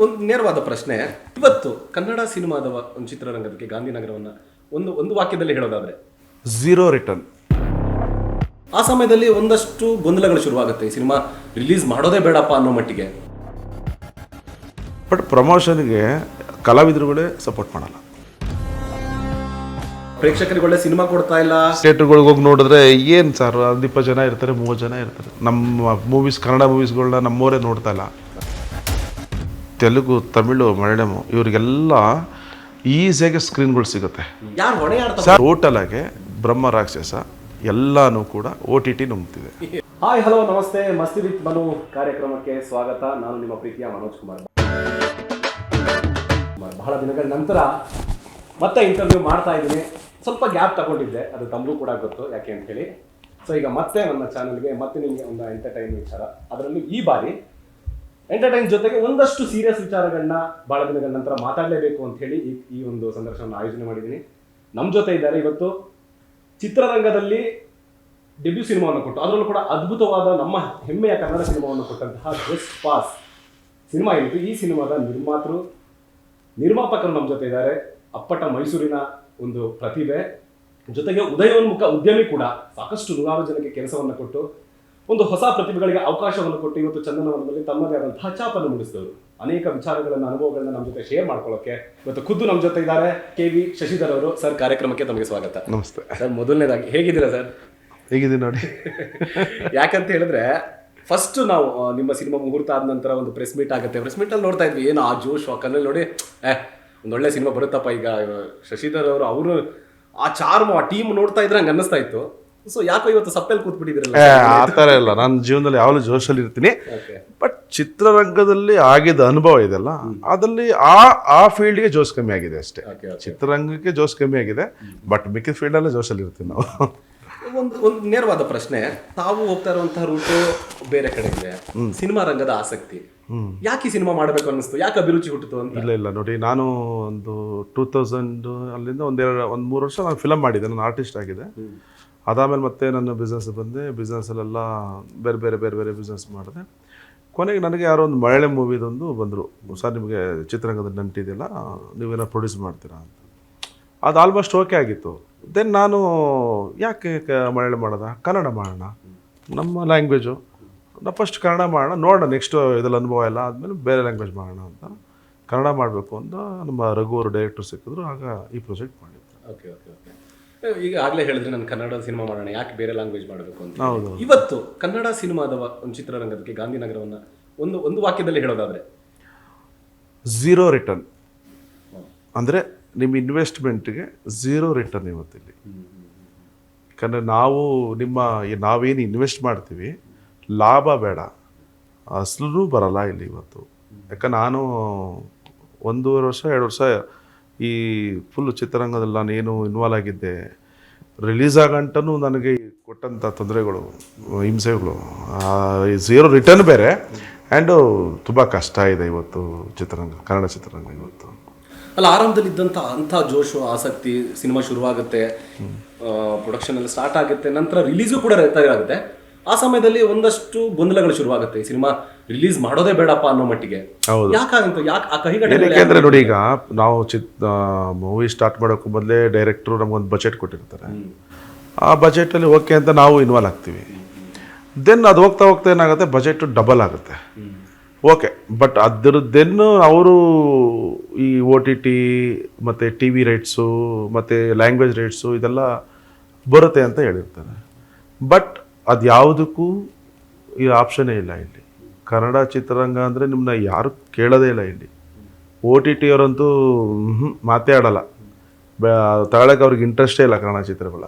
ಒಂದು ನೇರವಾದ ಪ್ರಶ್ನೆ. ಇವತ್ತು ಕನ್ನಡ ಸಿನಿಮಾದ ಒಂದು ಚಿತ್ರರಂಗದಕ್ಕೆ ಗಾಂಧಿನಗರವನ್ನ ಒಂದು ವಾಕ್ಯದಲ್ಲಿ ಹೇಳೋದಾದ್ರೆ ಝೀರೋ ರಿಟರ್ನ್. ಆ ಸಮಯದಲ್ಲಿ ಒಂದಷ್ಟು ಗೊಂದಲಗಳು ಶುರುವಾಗುತ್ತೆ, ಈ ಸಿನಿಮಾ ರಿಲೀಸ್ ಮಾಡೋದೇ ಬೇಡಪ್ಪ ಅನ್ನೋ ಮಟ್ಟಿಗೆ. ಬಟ್ ಪ್ರಮೋಷನ್ಗೆ ಕಲಾವಿದರುಗಳೇ ಸಪೋರ್ಟ್ ಮಾಡಲ್ಲ. ಪ್ರೇಕ್ಷಕರಿಗೆ ಒಳ್ಳೆ ಸಿನಿಮಾ ಕೊಡ್ತಾ ಇಲ್ಲ. ಥಿಯೇಟರ್ಗಳಿಗೆ ಹೋಗಿ ನೋಡಿದ್ರೆ ಏನು ಸರ್, 20 ಜನ ಇರ್ತಾರೆ, 30 ಜನ ಇರ್ತಾರೆ. ನಮ್ಮ ಮೂವೀಸ್, ಕನ್ನಡ ಮೂವೀಸ್ಗಳನ್ನ ನಮ್ಮವರೇ ನೋಡ್ತಾ ಇಲ್ಲ. ತೆಲುಗು, ತಮಿಳು, ಮಲಯಾಳಂ ಇವರಿಗೆಲ್ಲ ಈಸಿಯಾಗಿ ಸ್ಕ್ರೀನ್ಗಳು ಸಿಗುತ್ತೆ. ಯಾರು ಹೊಣೆ ಆಡ್ತಾರೆ? ಸರ್ ಟೋಟಲ್ ಆಗಿ ಬ್ರಹ್ಮ ರಾಕ್ಷಸ ಎಲ್ಲಾನು ಕೂಡ OTT ನುಂಗ್ತಿದೆ. ಹಾಯ್, ಹಲೋ, ನಮಸ್ತೆ. ಮಸ್ತಿ ವಿತ್ ಮನು ಕಾರ್ಯಕ್ರಮಕ್ಕೆ ಸ್ವಾಗತ. ನಾನು ನಿಮ್ಮ ಪ್ರೀತಿಯ ಮನೋಜ್ ಕುಮಾರ್. ಬಹಳ ದಿನಗಳ ನಂತರ ಮತ್ತೆ ಇಂಟರ್ವ್ಯೂ ಮಾಡ್ತಾ ಇದ್ದೀನಿ. ಸ್ವಲ್ಪ ಗ್ಯಾಪ್ ತಗೊಂಡಿದ್ದೆ, ಅದು ತಮಗೂ ಕೂಡ ಗೊತ್ತು ಯಾಕೆ ಅಂತ ಹೇಳಿ. ಸೊ ಈಗ ಮತ್ತೆ ನನ್ನ ಚಾನಲ್ಗೆ ಮತ್ತೆ ನಿಮಗೆ ಒಂದು ಎಂಟರ್ಟೈನ್ ವಿಚಾರ, ಅದರಲ್ಲೂ ಈ ಬಾರಿ ಎಂಟರ್ಟೈನ್ ಜೊತೆಗೆ ಒಂದಷ್ಟು ಸೀರಿಯಸ್ ವಿಚಾರಗಳನ್ನ ಬಹಳ ದಿನಗಳ ನಂತರ ಮಾತಾಡಲೇಬೇಕು ಅಂತ ಹೇಳಿ ಈ ಒಂದು ಸಂದರ್ಶನ ಆಯೋಜನೆ ಮಾಡಿದ್ದೀನಿ. ನಮ್ಮ ಜೊತೆ ಇದ್ದಾರೆ ಇವತ್ತು ಚಿತ್ರರಂಗದಲ್ಲಿ ಡೆಬ್ಯೂ ಸಿನಿಮಾವನ್ನು ಕೊಟ್ಟು, ಅದರಲ್ಲೂ ಕೂಡ ಅದ್ಭುತವಾದ ನಮ್ಮ ಹೆಮ್ಮೆಯ ಕನ್ನಡ ಸಿನಿಮಾವನ್ನು ಕೊಟ್ಟಂತಹ ಜಸ್ಟ್ ಪಾಸ್ ಸಿನಿಮಾ ಏನಿತ್ತು, ಈ ಸಿನಿಮಾದ ನಿರ್ಮಾಪಕರು ನಮ್ಮ ಜೊತೆ ಇದ್ದಾರೆ. ಅಪ್ಪಟ ಮೈಸೂರಿನ ಒಂದು ಪ್ರತಿಭೆ, ಜೊತೆಗೆ ಉದಯೋನ್ಮುಖ ಉದ್ಯಮಿ ಕೂಡ. ಸಾಕಷ್ಟು ನೂರಾರು ಜನಕ್ಕೆ ಕೆಲಸವನ್ನು ಕೊಟ್ಟು, ಒಂದು ಹೊಸ ಪ್ರತಿಭೆಗಳಿಗೆ ಅವಕಾಶವನ್ನು ಕೊಟ್ಟು ಇವತ್ತು ಚಂದನವನದಲ್ಲಿ ತಮ್ಮದೇ ಆದಂತಹ ಛಾಪನ್ನು ಮೂಡಿಸಿದವರು. ಅನೇಕ ವಿಚಾರಗಳನ್ನ, ಅನುಭವಗಳನ್ನ ನಮ್ಮ ಜೊತೆ ಶೇರ್ ಮಾಡ್ಕೊಳ್ಳೋಕೆ ಇವತ್ತು ಖುದ್ದು ನಮ್ಮ ಜೊತೆ ಇದ್ದಾರೆ KV ಶಶಿಧರ್ ಅವರು. ಸರ್, ಕಾರ್ಯಕ್ರಮಕ್ಕೆ ತಮಗೆ ಸ್ವಾಗತ. ನಮಸ್ತೆ ಸರ್. ಮೊದಲನೇದಾಗಿ ಹೇಗಿದ್ದೀರಾ ಸರ್? ಹೇಗಿದ್ದೀನಿ ನೋಡಿ. ಯಾಕಂತ ಹೇಳಿದ್ರೆ ಫಸ್ಟ್ ನಾವು ನಿಮ್ಮ ಸಿನಿಮಾ ಮುಹೂರ್ತ ಆದ ನಂತರ ಒಂದು ಪ್ರೆಸ್ ಮೀಟ್ ಆಗುತ್ತೆ. ಪ್ರೆಸ್ ಮೀಟಲ್ಲಿ ನೋಡ್ತಾ ಇದ್ವಿ, ಏನು ಆ ಜೋಶ್ ಆ ಕಣ್ಣಲ್ಲಿ ನೋಡಿ, ಒಂದು ಒಳ್ಳೆ ಸಿನಿಮಾ ಬರುತ್ತಪ್ಪ. ಈಗ ಶಶಿಧರ್ ಅವರು ಆ ಚಾರ್ಮ್, ಆ ಟೀಮ್ ನೋಡ್ತಾ ಇದ್ರೆ ಹಂಗೆ ಅನ್ನಿಸ್ತಾ ಇತ್ತು. ಸೊ ಯಾಕೋ ಇವತ್ತು ಸಪ್ಪೆಲ್ ಕೂತ್ಬಿಟ್ಟಿದ್ರಲ್ಲ? ಆ ಥರ ಇಲ್ಲ, ನನ್ನ ಜೀವನದಲ್ಲಿ ಯಾವಾಗಲೂ ಜೋಶಲ್ಲಿ ಇರ್ತೀನಿ. ಬಟ್ ಚಿತ್ರರಂಗದಲ್ಲಿ ಆಗಿದ್ದ ಅನುಭವ ಇದೆಲ್ಲ, ಅದಲ್ಲಿ ಆ ಫೀಲ್ಡ್ಗೆ ಜೋಶ್ ಕಮ್ಮಿ ಆಗಿದೆ ಅಷ್ಟೇ. ಚಿತ್ರರಂಗಕ್ಕೆ ಜೋಶ್ ಕಮ್ಮಿ ಆಗಿದೆ, ಬಟ್ ಮಿಕ್ಕಿದ ಫೀಲ್ಡಲ್ಲೇ ಜೋಶಲ್ಲಿ ಇರ್ತೀವಿ ನಾವು. ಒಂದು ನೇರವಾದ ಪ್ರಶ್ನೆ. ತಾವು ಹೋಗ್ತಾ ಇರುವಂತಹ ರೂಟು ಬೇರೆ ಕಡೆ ಇದೆ, ಸಿನಿಮಾ ರಂಗದ ಆಸಕ್ತಿ. ಯಾಕೆ ಸಿನಿಮಾ ಮಾಡಬೇಕು ಅನ್ನಿಸ್ತು? ಯಾಕೆ ಅಭಿರುಚಿ ಹುಟ್ಟಿತು ಅಂತ? ಇಲ್ಲ ನೋಡಿ, ನಾನು ಒಂದು 2000 ಅಲ್ಲಿಂದ ಒಂದು 3 ವರ್ಷ ನಾನು ಫಿಲಮ್ ಮಾಡಿದ್ದೆ, ನಾನು ಆರ್ಟಿಸ್ಟ್ ಆಗಿದೆ. ಅದಾದಮೇಲೆ ಮತ್ತೆ ನನ್ನ ಬಿಸ್ನೆಸ್ ಬಂದೆ. ಬಿಸ್ನೆಸ್ಸಲ್ಲೆಲ್ಲ ಬೇರೆ ಬಿಸ್ನೆಸ್ ಮಾಡಿದೆ. ಕೊನೆಗೆ ನನಗೆ ಯಾರೋ ಒಂದು ಮಲಯಾಳಂ ಮೂವಿದೊಂದು ಬಂದರು, ಸರ್ ನಿಮಗೆ ಚಿತ್ರರಂಗದಲ್ಲಿ ನಂಟಿದೆಯಲ್ಲ, ನೀವೇನೋ ಪ್ರೊಡ್ಯೂಸ್ ಮಾಡ್ತೀರಾ ಅಂತ. ಅದು ಆಲ್ಮೋಸ್ಟ್ ಓಕೆ ಆಗಿತ್ತು. ದೆನ್ ನಾನು ಯಾಕೆ ಮಲಯಾಳಂ ಮಾಡೋದ, ಕನ್ನಡ ಮಾಡೋಣ, ನಮ್ಮ ಲ್ಯಾಂಗ್ವೇಜು. ನಾವು ಫಸ್ಟ್ ಕನ್ನಡ ಮಾಡೋಣ, ನೋಡೋಣ, ನೆಕ್ಸ್ಟು ಇದರಲ್ಲಿ ಅನುಭವ ಎಲ್ಲ ಆದಮೇಲೆ ಬೇರೆ ಲ್ಯಾಂಗ್ವೇಜ್ ಮಾಡೋಣ ಅಂತ ಕನ್ನಡ ಮಾಡಬೇಕು ಅಂತ ನಮ್ಮ ರಘು ಅವರು ಡೈರೆಕ್ಟರ್ ಸಿಕ್ಕಿದ್ರು. ಆಗ ಈ ಪ್ರಾಜೆಕ್ಟ್ ಮಾಡಿದ್ರು. ಓಕೆ. ಈಗ ಆಗಲೇ ಹೇಳಿದ್ರೆ ನಾನು ಕನ್ನಡ ಸಿನಿಮಾ ಮಾಡೋಣ, ಯಾಕೆ ಬೇರೆ ಲ್ಯಾಂಗ್ವೇಜ್ ಮಾಡಬೇಕು ಅಂತ. ಹೌದು. ಇವತ್ತು ಕನ್ನಡ ಸಿನಿಮಾದ ಒಂದು ಚಿತ್ರರಂಗದಕ್ಕೆ ಗಾಂಧಿನಗರವನ್ನ ಒಂದು ವಾಕ್ಯದಲ್ಲಿ ಹೇಳೋದಾದ್ರೆ ಝೀರೋ ರಿಟರ್ನ್. ಅಂದರೆ ನಿಮ್ಮ ಇನ್ವೆಸ್ಟ್ಮೆಂಟ್ಗೆ ಝೀರೋ ರಿಟರ್ನ್ ಇವತ್ತಿಲ್ಲಿ. ಯಾಕಂದರೆ ನಾವೇನು ಇನ್ವೆಸ್ಟ್ ಮಾಡ್ತೀವಿ, ಲಾಭ ಬೇಡ, ಅಸಲು ಬರಲ್ಲ ಇಲ್ಲಿ ಇವತ್ತು. ಯಾಕಂದ್ರೆ ನಾನು 1.5 ವರ್ಷ 2 ವರ್ಷ ಈ ಫುಲ್ಲು ಚಿತ್ರರಂಗದಲ್ಲಿ ನಾನು ಏನು ಇನ್ವಾಲ್ವ್ ಆಗಿದ್ದೆ, ರಿಲೀಸ್ ಆಗಂಟೂ ನನಗೆ ಕೊಟ್ಟಂಥ ತೊಂದರೆಗಳು, ಹಿಂಸೆಗಳು, ಝೀರೋ ರಿಟರ್ನ್ ಬೇರೆ. ಆ್ಯಂಡು ತುಂಬ ಕಷ್ಟ ಇದೆ ಇವತ್ತು ಚಿತ್ರರಂಗ, ಕನ್ನಡ ಚಿತ್ರರಂಗ ಇವತ್ತು. ಅಲ್ಲ, ಆರಂಭದಲ್ಲಿ ಇದ್ದಂಥ ಅಂಥ ಜೋಶು, ಆಸಕ್ತಿ, ಸಿನಿಮಾ ಶುರುವಾಗುತ್ತೆ, ಪ್ರೊಡಕ್ಷನ್ ಎಲ್ಲ ಸ್ಟಾರ್ಟ್ ಆಗುತ್ತೆ, ನಂತರ ರಿಲೀಸು ಕೂಡ ಆಗುತ್ತೆ. ಆ ಸಮಯದಲ್ಲಿ ಒಂದಷ್ಟು ಗೊಂದಲಗಳು ಶುರುವಾಗುತ್ತೆ, ಈ ಸಿನಿಮಾ ರಿಲೀಸ್ ಮಾಡೋದೇ ಬೇಡಪ್ಪ ಅನ್ನೋ ಮಟ್ಟಿಗೆ. ಹೌದು. ಯಾಕೆ ನೋಡಿ, ಈಗ ನಾವು ಮೂವಿ ಸ್ಟಾರ್ಟ್ ಮಾಡೋಕ್ಕೂ ಮೊದಲೇ ಡೈರೆಕ್ಟ್ರು ನಮಗೊಂದು ಬಜೆಟ್ ಕೊಟ್ಟಿರ್ತಾರೆ. ಆ ಬಜೆಟಲ್ಲಿ ಓಕೆ ಅಂತ ನಾವು ಇನ್ವಾಲ್ವ್ ಆಗ್ತೀವಿ. ದೆನ್ ಅದು ಹೋಗ್ತಾ ಏನಾಗುತ್ತೆ, ಬಜೆಟು ಡಬಲ್ ಆಗುತ್ತೆ. ಓಕೆ, ಬಟ್ ಅದರದ್ದೆನ್ನು ಅವರು ಈ OTT ಮತ್ತು TV ರೈಟ್ಸು ಮತ್ತು ಲ್ಯಾಂಗ್ವೇಜ್ ರೈಟ್ಸು ಇದೆಲ್ಲ ಬರುತ್ತೆ ಅಂತ ಹೇಳಿರ್ತಾರೆ. ಬಟ್ ಅದು ಯಾವುದಕ್ಕೂ ಈ ಆಪ್ಷನ್ನೇ ಇಲ್ಲ ಇಲ್ಲಿ. ಕನ್ನಡ ಚಿತ್ರರಂಗ ಅಂದರೆ ನಿಮ್ಮನ್ನ ಯಾರು ಕೇಳೋದೇ ಇಲ್ಲ ಇಲ್ಲಿ. OTT ಅವರಂತೂ ಮಾತೇ ಆಡೋಲ್ಲ, ತಗೊಳ್ಳೋಕೆ ಅವ್ರಿಗೆ ಇಂಟ್ರೆಸ್ಟೇ ಇಲ್ಲ ಕನ್ನಡ ಚಿತ್ರಗಳ.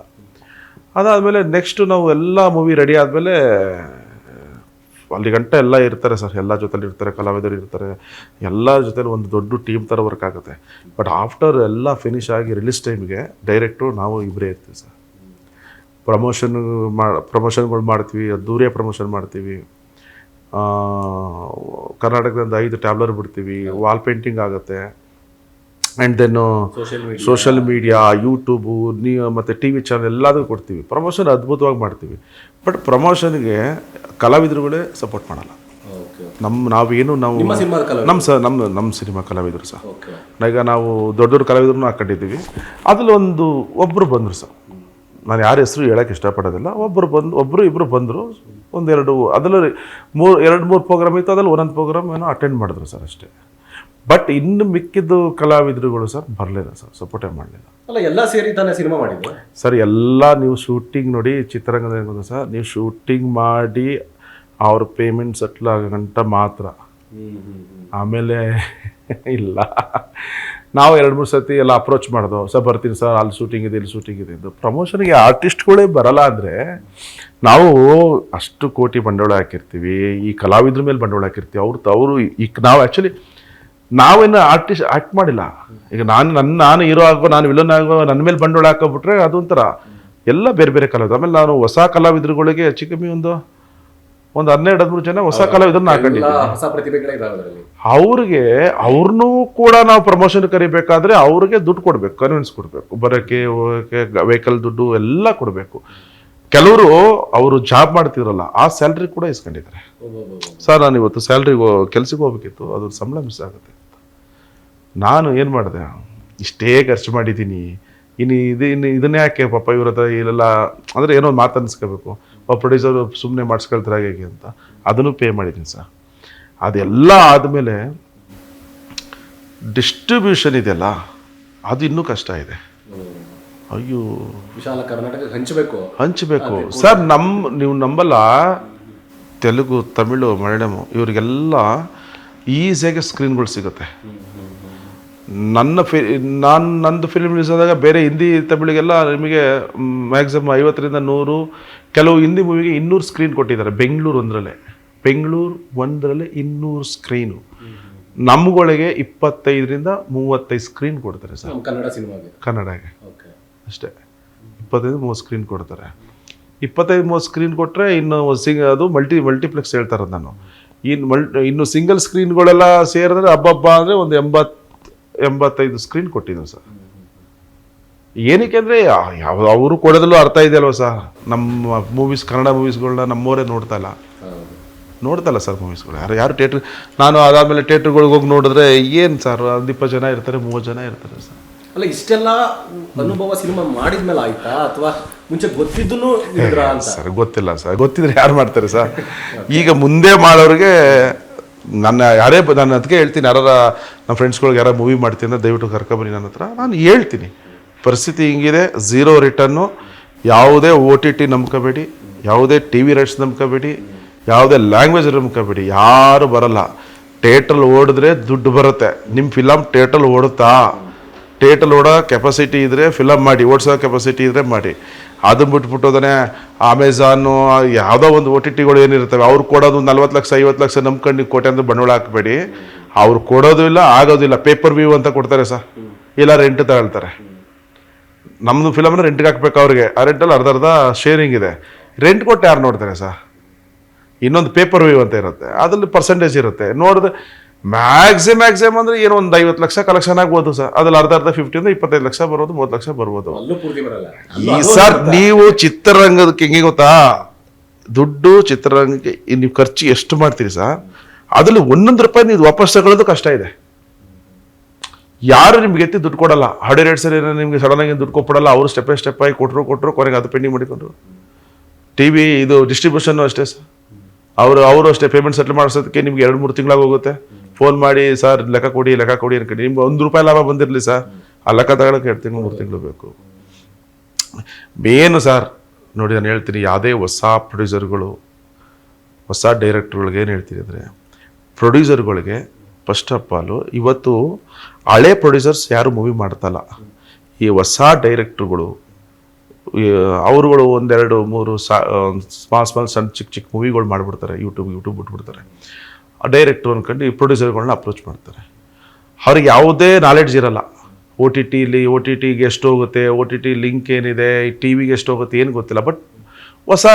ಅದಾದಮೇಲೆ ನೆಕ್ಸ್ಟು ನಾವು ಎಲ್ಲ ಮೂವಿ ರೆಡಿ ಆದಮೇಲೆ ಅಲ್ಲಿ ಗಂಟೆ ಎಲ್ಲ ಇರ್ತಾರೆ ಸರ್, ಎಲ್ಲ ಜೊತೆಲಿ ಇರ್ತಾರೆ, ಕಲಾವಿದರು ಇರ್ತಾರೆ, ಎಲ್ಲ ಜೊತೆಲಿ ಒಂದು ದೊಡ್ಡ ಟೀಮ್ ಥರ ವರ್ಕ್ ಆಗುತ್ತೆ. ಬಟ್ ಆಫ್ಟರ್ ಎಲ್ಲ ಫಿನಿಶ್ ಆಗಿ ರಿಲೀಸ್ ಟೈಮ್ಗೆ ಡೈರೆಕ್ಟ್ರು ನಾವು ಇಬ್ಬರೇ ಇರ್ತೀವಿ ಸರ್. ಪ್ರಮೋಷನ್ಗಳು ಮಾಡ್ತೀವಿ, ಅದ್ದೂರಿಯ ಪ್ರಮೋಷನ್ ಮಾಡ್ತೀವಿ. ಕರ್ನಾಟಕದಿಂದ 5 ಟ್ಯಾಬ್ಲರ್ ಬಿಡ್ತೀವಿ, ವಾಲ್ ಪೇಂಟಿಂಗ್ ಆಗುತ್ತೆ. ಆ್ಯಂಡ್ ದೆನ್ನು ಸೋಷಿಯಲ್ ಮೀಡಿಯಾ, ಯೂಟ್ಯೂಬು, ಮತ್ತು TV ಚಾನಲ್ ಎಲ್ಲದಕ್ಕೂ ಕೊಡ್ತೀವಿ. ಪ್ರಮೋಷನ್ ಅದ್ಭುತವಾಗಿ ಮಾಡ್ತೀವಿ. ಬಟ್ ಪ್ರಮೋಷನ್ಗೆ ಕಲಾವಿದರುಗಳೇ ಸಪೋರ್ಟ್ ಮಾಡಲ್ಲ. ನಾವೇನು ನಾವು ನಿಮ್ಮ ಸಿನಿಮಾದ ಕಲಾವಿದರು? ನಮ್ಮ ಸಿನಿಮಾ ಕಲಾವಿದರು ಸರ್. ಓಕೆ. ಈಗ ನಾವು ದೊಡ್ಡ ದೊಡ್ಡ ಕಲಾವಿದ್ರನ್ನ ಹಾಕೊಂಡಿದ್ದೀವಿ. ಅದ್ರಲ್ಲಿ ಒಬ್ಬರು ಬಂದರು ಸರ್. ನಾನು ಯಾರ ಹೆಸರು ಹೇಳೋಕ್ಕೆ ಇಷ್ಟಪಡೋದಿಲ್ಲ. ಒಬ್ಬರು ಇಬ್ಬರು ಬಂದರು. ಅದರಲ್ಲಿ 2-3 ಪ್ರೋಗ್ರಾಮ್ ಇತ್ತು. ಅದ್ರಲ್ಲಿ ಒಂದೊಂದು ಪ್ರೋಗ್ರಾಮ್ ಏನೋ ಅಟೆಂಡ್ ಮಾಡಿದ್ರು ಸರ್ ಅಷ್ಟೇ. ಬಟ್ ಇನ್ನು ಮಿಕ್ಕಿದ್ದು ಕಲಾವಿದರುಗಳು ಸರ್ ಬರಲಿಲ್ಲ ಸರ್, ಸಪೋರ್ಟೇ ಮಾಡಲಿಲ್ಲ. ಅಲ್ಲ, ಎಲ್ಲ ಸೇರಿ ತಾನೇ ಸಿನಿಮಾ ಮಾಡಿದ್ರು ಸರ್. ಎಲ್ಲ ನೀವು ಶೂಟಿಂಗ್ ನೋಡಿ, ಚಿತ್ರರಂಗದ ಗೊತ್ತಾ ಸರ್, ನೀವು ಶೂಟಿಂಗ್ ಮಾಡಿ ಅವ್ರ ಪೇಮೆಂಟ್ ಸೆಟ್ಲ್ ಆಗಂಟ ಮಾತ್ರ. ಆಮೇಲೆ ಇಲ್ಲ. ನಾವು 2-3 ಸತಿ ಎಲ್ಲ ಅಪ್ರೋಚ್ ಮಾಡ್ದೋ, ಸರ್ ಬರ್ತೀನಿ ಸರ್, ಅಲ್ಲಿ ಶೂಟಿಂಗ್ ಇದೆ, ಇಲ್ಲಿ ಶೂಟಿಂಗ್ ಇದೆ ಎಂದು. ಪ್ರಮೋಷನ್ಗೆ ಆರ್ಟಿಸ್ಟ್ಗಳೇ ಬರಲ್ಲ ಅಂದರೆ ನಾವು ಅಷ್ಟು ಕೋಟಿ ಬಂಡವಾಳ ಹಾಕಿರ್ತೀವಿ, ಈ ಕಲಾವಿದ್ರ ಮೇಲೆ ಬಂಡವಾಳ ಹಾಕಿರ್ತೀವಿ. ಅವರು ಈಗ ನಾವು ಆ್ಯಕ್ಚುಲಿ ನಾವೇನು ಆರ್ಟಿಸ್ಟ್ ಆ್ಯಕ್ಟ್ ಮಾಡಿಲ್ಲ. ಈಗ ನಾನು ಹೀರೋ ಆಗೋ, ನಾನು ವಿಲನ್ ಆಗೋ, ನನ್ನ ಮೇಲೆ ಬಂಡವಾಳ ಹಾಕೋಬಿಟ್ರೆ ಅದೊಂಥರ ಎಲ್ಲ ಬೇರೆ ಬೇರೆ ಕಲಾವಿದ್ರು. ಆಮೇಲೆ ನಾನು ಹೊಸ ಕಲಾವಿದರುಗಳಿಗೆ ಹೆಚ್ಚು ಕಮ್ಮಿ ಒಂದು 12-13 ಜನ ಹೊಸ ಕಲಾವಿದ್ರನ್ನ ಹಾಕೊಂಡಿದ್ದೀನಿ. ಅವ್ರನ್ನೂ ಕೂಡ ನಾವು ಪ್ರಮೋಷನ್ ಕರಿಬೇಕಾದ್ರೆ ಅವ್ರಿಗೆ ದುಡ್ಡು ಕೊಡಬೇಕು, ಕನ್ವಿನ್ಸ್ ಕೊಡಬೇಕು, ಬರೋಕ್ಕೆ ಹೋಗೋಕ್ಕೆ ವೆಹಿಕಲ್ ದುಡ್ಡು ಎಲ್ಲ ಕೊಡಬೇಕು. ಕೆಲವರು ಅವರು ಜಾಬ್ ಮಾಡ್ತಿದ್ರಲ್ಲ ಆ ಸ್ಯಾಲ್ರಿ ಕೂಡ ಇಸ್ಕೊಂಡಿದ್ದಾರೆ. ಸರ್ ನಾನು ಇವತ್ತು ಕೆಲ್ಸಕ್ಕೆ ಹೋಗ್ಬೇಕಿತ್ತು, ಅದ್ರ ಸಂಬಳ ಮಿಸ್ ಆಗುತ್ತೆ. ನಾನು ಏನು ಮಾಡಿದೆ, ಇಷ್ಟೇ ಖರ್ಚು ಮಾಡಿದ್ದೀನಿ, ಇದನ್ನೇ ಯಾಕೆ ಪಾಪ ಇವ್ರ ಹತ್ರ ಇಲ್ಲೆಲ್ಲ ಅಂದರೆ ಏನೋ ಮಾತು ಅನ್ಸ್ಕೋಬೇಕು, ಪ್ರೊಡ್ಯೂಸರ್ ಸುಮ್ಮನೆ ಮಾಡಿಸ್ಕೊಳ್ತಾರೆ ಹೇಗೆ ಅಂತ ಅದನ್ನು ಪೇ ಮಾಡಿದ್ದೀನಿ ಸರ್. ಅದೆಲ್ಲ ಆದಮೇಲೆ ಡಿಸ್ಟ್ರಿಬ್ಯೂಷನ್ ಇದೆಯಲ್ಲ ಅದು ಇನ್ನೂ ಕಷ್ಟ ಇದೆ. ಅಯ್ಯೋ, ವಿಶಾಲ ಕರ್ನಾಟಕ ಹಂಚಬೇಕು ಸರ್. ನೀವು ನಂಬಲ್ಲ, ತೆಲುಗು, ತಮಿಳು, ಮಲಯಾಳಂ ಇವರಿಗೆಲ್ಲ ಈಸಿಯಾಗಿ ಸ್ಕ್ರೀನ್ಗಳು ಸಿಗುತ್ತೆ. ನಂದು ಫಿಲ್ಮ್ ರಿಲೀಸ್ ಆದಾಗ ಬೇರೆ ಹಿಂದಿ, ತಮಿಳಿಗೆಲ್ಲ ನಿಮಗೆ ಮ್ಯಾಕ್ಸಿಮಮ್ 50-100, ಕೆಲವು ಹಿಂದಿ ಮೂವಿಗೆ 200 ಸ್ಕ್ರೀನ್ ಕೊಟ್ಟಿದ್ದಾರೆ. ಬೆಂಗಳೂರು ಒಂದರಲ್ಲೇ 200 ಸ್ಕ್ರೀನು. ನಮ್ಗಳಿಗೆ 25-35 ಸ್ಕ್ರೀನ್ ಕೊಡ್ತಾರೆ ಸರ್ ಕನ್ನಡಗೆ ಅಷ್ಟೇ. 25-30 ಸ್ಕ್ರೀನ್ ಕೊಡ್ತಾರೆ. 25-30 ಸ್ಕ್ರೀನ್ ಕೊಟ್ಟರೆ ಇನ್ನು ಅದು ಮಲ್ಟಿಪ್ಲೆಕ್ಸ್ ಹೇಳ್ತಾರೆ. ನಾನು ಇನ್ನು ಸಿಂಗಲ್ ಸ್ಕ್ರೀನ್ಗಳೆಲ್ಲ ಸೇರಿದ್ರೆ ಹಬ್ಬ ಅಂದರೆ ಒಂದು 85 ಸ್ಕ್ರೀನ್ ಕೊಟ್ಟಿದ್ದೀವಿ ಸರ್. ಏನಕ್ಕೆ ಅಂದರೆ ಅವರು ಕೊಡೋದಲ್ಲೂ ಅರ್ಥ ಇದೆ ಅಲ್ವ ಸರ್. ನಮ್ಮ ಮೂವೀಸ್, ಕನ್ನಡ ಮೂವೀಸ್ಗಳನ್ನ ನಮ್ಮವರೇ ನೋಡ್ತಾ ಇಲ್ಲ ಸರ್ ಮೂವೀಸ್ಗಳು. ಯಾರು ಥಿಯೇಟ್ರ್, ನಾನು ಅದಾದಮೇಲೆ ಥಿಯೇಟ್ರ್ಗಳಿಗೆ ಹೋಗಿ ನೋಡಿದ್ರೆ ಏನು ಸರ್, 20 ಜನ ಇರ್ತಾರೆ, 30 ಜನ ಇರ್ತಾರೆ ಸರ್. ಅಲ್ಲ, ಇಷ್ಟೆಲ್ಲ ಅನುಭವ ಸಿನಿಮಾ ಮಾಡಿದ್ಮೇಲೆ ಆಯ್ತಾ ಅಥವಾ ಮುಂಚೆ ಗೊತ್ತಿದ್ದೂ ಸರ್? ಗೊತ್ತಿಲ್ಲ ಸರ್. ಗೊತ್ತಿದ್ರೆ ಯಾರು ಮಾಡ್ತಾರೆ ಸರ್? ಈಗ ಮುಂದೆ ಮಾಡೋರಿಗೆ ನನ್ನ ಅದಕ್ಕೆ ಹೇಳ್ತೀನಿ, ನಮ್ಮ ಫ್ರೆಂಡ್ಸ್ಗಳಿಗೆ ಯಾರು ಮೂವಿ ಮಾಡ್ತೀನಿ ಅಂದರೆ ದಯವಿಟ್ಟು ಕರ್ಕೊಬನ್ನಿ ನನ್ನ ಹತ್ರ. ನಾನು ಹೇಳ್ತೀನಿ ಪರಿಸ್ಥಿತಿ ಹಿಂಗಿದೆ, 0 ರಿಟರ್ನು. ಯಾವುದೇ OTT ನಂಬ್ಕೋಬೇಡಿ, ಯಾವುದೇ TV ರೈಟ್ಸ್ ನಂಬ್ಕೋಬೇಡಿ, ಯಾವುದೇ ಲ್ಯಾಂಗ್ವೇಜ್ ನಂಬ್ಕೋಬೇಡಿ, ಯಾರು ಬರಲ್ಲ. ಥಿಯೇಟ್ರಲ್ಲಿ ಓಡಿದ್ರೆ ದುಡ್ಡು ಬರುತ್ತೆ. ನಿಮ್ಮ ಫಿಲಮ್ ಥಿಯೇಟ್ರಲ್ಲಿ ಓಡುತ್ತಾ? ಥಿಯೇಟ್ರಲ್ಲಿ ಓಡೋ ಕೆಪಾಸಿಟಿ ಇದ್ದರೆ ಫಿಲಮ್ ಮಾಡಿ, ಓಡಿಸೋ ಕೆಪಾಸಿಟಿ ಇದ್ದರೆ ಮಾಡಿ. ಅದನ್ನು ಬಿಟ್ಬಿಟ್ಟೋದನೆ ಅಮೆಝಾನು ಯಾವುದೋ ಒಂದು OTTಗಳು ಏನಿರ್ತವೆ ಅವ್ರು ಕೊಡೋದು 40 ಲಕ್ಷ 50 ಲಕ್ಷ ನಂಬ್ಕೊಂಡು ಕೋಟೆ ಅಂದ್ರೆ ಬಂಡವಾಳ ಹಾಕಬೇಡಿ. ಅವ್ರು ಕೊಡೋದು ಇಲ್ಲ, ಆಗೋದಿಲ್ಲ. ಪೇಪರ್ ವ್ಯೂ ಅಂತ ಕೊಡ್ತಾರೆ ಸರ್, ಇಲ್ಲ ರೆಂಟ್ ತಗೊಳ್ತಾರೆ. ನಮ್ಮದು ಫಿಲಮ್ನ ರೆಂಟ್ಗೆ ಹಾಕ್ಬೇಕು ಅವ್ರಿಗೆ. ಆ ರೆಂಟಲ್ಲಿ ಅರ್ಧ ಶೇರಿಂಗ್ ಇದೆ. ರೆಂಟ್ ಕೊಟ್ಟು ಯಾರು ನೋಡ್ತಾರೆ ಸರ್? ಇನ್ನೊಂದು ಪೇಪರ್ ವ್ಯೂ ಅಂತ ಇರುತ್ತೆ, ಅದರಲ್ಲಿ ಪರ್ಸೆಂಟೇಜ್ ಇರುತ್ತೆ. ನೋಡಿದ್ರೆ ಮ್ಯಾಕ್ಸಿಮಮ್ ಅಂದರೆ ಏನೋ ಒಂದು 50 ಲಕ್ಷ ಕಲೆಕ್ಷನ್ ಆಗ್ಬೋದು ಸರ್. ಅದ್ರಲ್ಲಿ ಅರ್ಧ 25 ಲಕ್ಷ ಬರ್ಬೋದು, 30 ಲಕ್ಷ ಬರ್ಬೋದು. ಸರ್ ನೀವು ಚಿತ್ರರಂಗದಕ್ಕೆ ಹೆಂಗೆ ಗೊತ್ತಾ, ದುಡ್ಡು ಚಿತ್ರರಂಗಕ್ಕೆ ನೀವು ಖರ್ಚು ಎಷ್ಟು ಮಾಡ್ತೀರಿ ಸರ್, ಅದರಲ್ಲಿ 1 ರೂಪಾಯಿ ನೀವು ವಾಪಸ್ ತಗೊಳ್ಳೋದು ಕಷ್ಟ ಇದೆ. ಯಾರು ನಿಮ್ಗೆ ಎತ್ತಿ ದುಡ್ಡು ಕೊಡಲ್ಲ. ಆಡಿಯೋ ರೇಟ್ಸ್ ನಿಮಗೆ ಸಡನ್ ಆಗಿ ದುಡ್ಡು ಕೊಡಲ್ಲ. ಅವರು ಸ್ಟೆಪ್ ಆಗಿ ಕೊಟ್ಟರು ಕೊನೆಗೆ ಅದು ಪೆಂಡಿಂಗ್ ಮಾಡಿಕೊಂಡ್ರು. TV ಇದು ಡಿಸ್ಟ್ರಿಬ್ಯೂಷನ್ನು ಅಷ್ಟೇ ಸರ್. ಅವರು ಅಷ್ಟೇ ಪೇಮೆಂಟ್ ಸೆಟ್ಲ್ ಮಾಡಿಸೋದಕ್ಕೆ ನಿಮ್ಗೆ 2-3 ತಿಂಗಳಾಗಿ ಹೋಗುತ್ತೆ. ಫೋನ್ ಮಾಡಿ ಸರ್ ಲೆಕ್ಕ ಕೊಡಿ ಅನ್ಕೊಂಡು ನಿಮ್ಗೆ 1 ರೂಪಾಯಿ ಲಾಭ ಬಂದಿರಲಿ ಸರ್, ಆ ಲೆಕ್ಕ ತಗೊಳಕ್ಕೆ 2 ತಿಂಗಳು 3 ತಿಂಗಳು ಬೇಕು. ಮೇನು ಸರ್ ನೋಡಿ, ನಾನು ಹೇಳ್ತೀನಿ, ಯಾವುದೇ ಹೊಸ ಪ್ರೊಡ್ಯೂಸರ್ಗಳು, ಹೊಸ ಡೈರೆಕ್ಟರ್ಗಳಿಗೆ ಏನು ಹೇಳ್ತೀನಿ ಅಂದರೆ, ಪ್ರೊಡ್ಯೂಸರ್ಗಳಿಗೆ ಫಸ್ಟ್ ಆಫ್ ಆಲು ಇವತ್ತು ಹಳೆ ಪ್ರೊಡ್ಯೂಸರ್ಸ್ ಯಾರು ಮೂವಿ ಮಾಡ್ತಲ್ಲ. ಈ ಹೊಸ ಡೈರೆಕ್ಟ್ರುಗಳು ಅವರುಗಳು 1-2-3 ಸ್ಮಾಲ್ ಚಿಕ್ಕ ಮೂವಿಗಳು ಮಾಡಿಬಿಡ್ತಾರೆ. ಯೂಟ್ಯೂಬ್ ಬಿಟ್ಬಿಡ್ತಾರೆ. ಡೈರೆಕ್ಟ್ರು ಅಂದ್ಕೊಂಡು ಈ ಪ್ರೊಡ್ಯೂಸರ್ಗಳನ್ನ ಅಪ್ರೋಚ್ ಮಾಡ್ತಾರೆ. ಅವ್ರಿಗೆ ಯಾವುದೇ ನಾಲೆಡ್ಜ್ ಇರಲ್ಲ. OTTಗೆ ಎಷ್ಟು ಹೋಗುತ್ತೆ, OTT ಲಿಂಕ್ ಏನಿದೆ, TVಗೆ ಎಷ್ಟು ಹೋಗುತ್ತೆ ಏನು ಗೊತ್ತಿಲ್ಲ. ಬಟ್ ಹೊಸ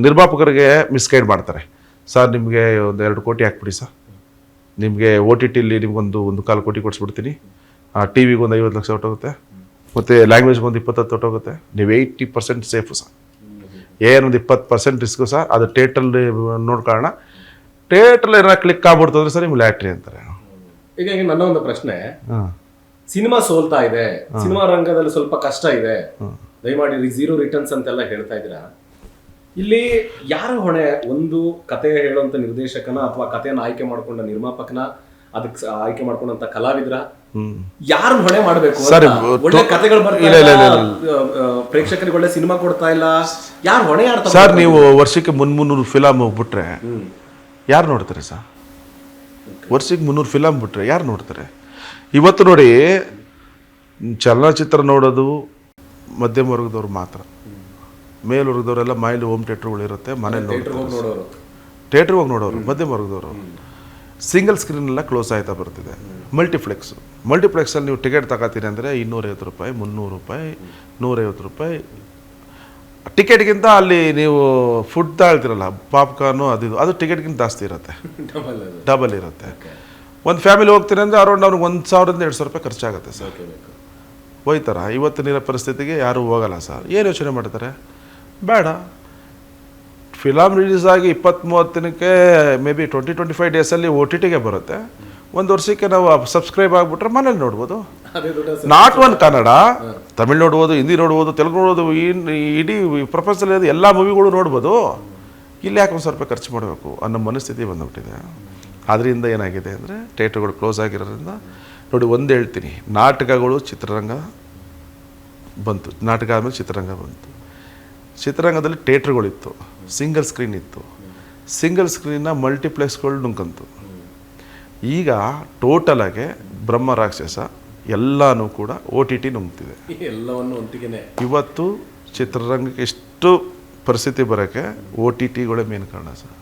ನಿರ್ಮಾಪಕರಿಗೆ ಮಿಸ್ಗೈಡ್ ಮಾಡ್ತಾರೆ. ಸರ್ ನಿಮಗೆ 2 ಕೋಟಿ ಹಾಕ್ಬಿಡಿ ಸರ್, ನಿಮಗೆ OTTಲಿ ನಿಮ್ಗೊಂದು 1.25 ಕೋಟಿ ಕೊಡಿಸ್ಬಿಡ್ತೀನಿ, TVಗೆ 50 ಲಕ್ಷ ಹೊಟ್ಟೋಗುತ್ತೆ, ಮತ್ತು ಲ್ಯಾಂಗ್ವೇಜ್ಗೆ 20-30 ಹೊಟ್ಟೋಗುತ್ತೆ, ನೀವು 80% ಸೇಫು ಸರ್. ಏನೊಂದು 20% ರಿಸ್ಕು ಸರ್, ಅದು ಥಿಯೇಟ್ರಲ್ಲಿ ನೋಡ್ಕೊಳ್ಳೋಣ. ಥಿಯೇಟ್ರಲ್ಲಿ ಏನೋ ಕ್ಲಿಕ್ ಆಗ್ಬಿಡ್ತು ಅಂದ್ರೆ ಸರ್ ನಿಮ್ಗೆ ಲ್ಯಾಟ್ರಿ ಅಂತಾರೆ. ಈಗ ನನ್ನ ಒಂದು ಪ್ರಶ್ನೆ, ಹಾಂ ಸಿನಿಮಾ ಸೋಲ್ತಾ ಇದೆ, ಸಿನಿಮಾ ರಂಗದಲ್ಲಿ ಸ್ವಲ್ಪ ಕಷ್ಟ ಇದೆ, ದಯಮಾಡಿ 0 ರಿಟರ್ನ್ಸ್ ಅಂತೆಲ್ಲ ಹೇಳ್ತಾ ಇದ್ದೀರಾ. ಇಲ್ಲಿ ಯಾರ ಹೊಣೆ? ಒಂದು ಕತೆ ಹೇಳುವಂತ ನಿರ್ದೇಶಕನ ಅಥವಾ ಕಥೆಯನ್ನು ಆಯ್ಕೆ ಮಾಡ್ಕೊಂಡ ನಿರ್ಮಾಪಕನ, ಅದಕ್ಕೆ ಆಯ್ಕೆ ಮಾಡ್ಕೊಂಡಂತ ಕಲಾವಿದ್ರ, ಯಾರು ಹೊಣೆ ಮಾಡಬೇಕು? ಸರ್, ಒಳ್ಳೆ ಕಥೆಗಳು ಬರ್ತಾ ಪ್ರೇಕ್ಷಕರಿಗೆ ಒಳ್ಳೆ ಸಿನಿಮಾ ಕೊಡ್ತಾ ಇಲ್ಲ, ಯಾರು ಹೊಣೆ? ಯಾರು ಸರ್? ನೀವು ವರ್ಷಕ್ಕೆ 300 ಫಿಲಮ್ ಬಿಟ್ರೆ ಯಾರು ನೋಡ್ತಾರೆ ಸರ್? ವರ್ಷಕ್ಕೆ 300 ಫಿಲಮ್ ಬಿಟ್ರೆ ಯಾರು ನೋಡ್ತಾರೆ? ಇವತ್ತು ನೋಡಿ, ಚಲನಚಿತ್ರ ನೋಡೋದು ಮಧ್ಯಮ ವರ್ಗದವ್ರು ಮಾತ್ರ. ಮೇಲ್ವರ್ಗದವರೆಲ್ಲ ಮನೇಲಿ ಹೋಮ್ ಥಿಯೇಟ್ರ್ಗಳಿರುತ್ತೆ, ಮನೇಲಿ ನೋಡೋರು, ಥಿಯೇಟ್ರಿಗೆ ಹೋಗಿ ನೋಡೋರು ಮಧ್ಯಮ ವರ್ಗದವರು. ಸಿಂಗಲ್ ಸ್ಕ್ರೀನೆಲ್ಲ ಕ್ಲೋಸ್ ಆಯ್ತಾ ಬರ್ತಿದೆ. ಮಲ್ಟಿಪ್ಲೆಕ್ಸಲ್ಲಿ ನೀವು ಟಿಕೆಟ್ ತಗೋತೀರಿ ಅಂದರೆ 250 ರೂಪಾಯಿ, 300 ರೂಪಾಯಿ, 150 ರೂಪಾಯಿ. ಟಿಕೆಟ್ಗಿಂತ ಅಲ್ಲಿ ನೀವು ಫುಡ್ ತಾಳ್ತಿರಲ್ಲ, ಪಾಪ್ಕಾರ್ನು ಅದು ಟಿಕೆಟ್ಗಿಂತ ಜಾಸ್ತಿ ಇರುತ್ತೆ, ಡಬಲ್ ಇರುತ್ತೆ. ಒಂದು ಫ್ಯಾಮಿಲಿ ಹೋಗ್ತೀನಿ ಅಂದರೆ ಅರೌಂಡ್ ಅವ್ರಿಗೆ 1000-2,000 ರೂಪಾಯಿ ಖರ್ಚಾಗುತ್ತೆ ಸರ್. ಹೋಯ್ತಾರ? ಇವತ್ತಿನ ಪರಿಸ್ಥಿತಿಗೆ ಯಾರೂ ಹೋಗಲ್ಲ ಸರ್. ಏನು ಯೋಚನೆ ಮಾಡ್ತಾರೆ? ಬೇಡ, ಫಿಲಮ್ ರಿಲೀಸ್ ಆಗಿ 20-30 ದಿನಕ್ಕೆ ಮೇ ಬಿ 20-25 ಡೇಸಲ್ಲಿ OTTಗೆ ಬರುತ್ತೆ. 1 ವರ್ಷಕ್ಕೆ ನಾವು ಸಬ್ಸ್ಕ್ರೈಬ್ ಆಗಿಬಿಟ್ರೆ ಮನೇಲಿ ನೋಡ್ಬೋದು. ನಾಟ್ ಒನ್ ಕನ್ನಡ, ತಮಿಳ್ ನೋಡ್ಬೋದು, ಹಿಂದಿ ನೋಡ್ಬೋದು, ತೆಲುಗು ನೋಡ್ಬೋದು, ಇಡೀ ಪ್ರಪಂಚದಲ್ಲಿ ಎಲ್ಲ ಮೂವಿಗಳು ನೋಡ್ಬೋದು. ಇಲ್ಲಿ ಯಾಕೆ 1,000 ರೂಪಾಯಿ ಖರ್ಚು ಮಾಡಬೇಕು ಅನ್ನೋ ಮನಸ್ಥಿತಿ ಬಂದುಬಿಟ್ಟಿದೆ. ಅದರಿಂದ ಏನಾಗಿದೆ ಅಂದರೆ ಥಿಯೇಟ್ರ್ಗಳು ಕ್ಲೋಸ್ ಆಗಿರೋದ್ರಿಂದ ನೋಡಿ, ಒಂದು ಹೇಳ್ತೀನಿ, ನಾಟಕಗಳು ಚಿತ್ರರಂಗ ಬಂತು, ನಾಟಕ ಆದಮೇಲೆ ಚಿತ್ರರಂಗ ಬಂತು. ಚಿತ್ರರಂಗದಲ್ಲಿ ಥಿಯೇಟ್ರ್ಗಳಿತ್ತು, ಸಿಂಗಲ್ ಸ್ಕ್ರೀನ್ ಇತ್ತು. ಸಿಂಗಲ್ ಸ್ಕ್ರೀನ್ನ ಮಲ್ಟಿಪ್ಲೆಕ್ಸ್ಗಳು ನುಂಕಂತು. ಈಗ ಟೋಟಲಾಗೆ ಬ್ರಹ್ಮ ರಾಕ್ಷಸ ಎಲ್ಲನೂ ಕೂಡ OTT ನುಂಗ್ತಿದೆ. ಎಲ್ಲವನ್ನು ಒಂಟಿಗೆನೆ ಇವತ್ತು ಚಿತ್ರರಂಗಕ್ಕೆ ಎಷ್ಟು ಪರಿಸ್ಥಿತಿ ಬರೋಕ್ಕೆ OTTಗಳೇ ಮೇನ್ ಕಾರಣ ಸರ್.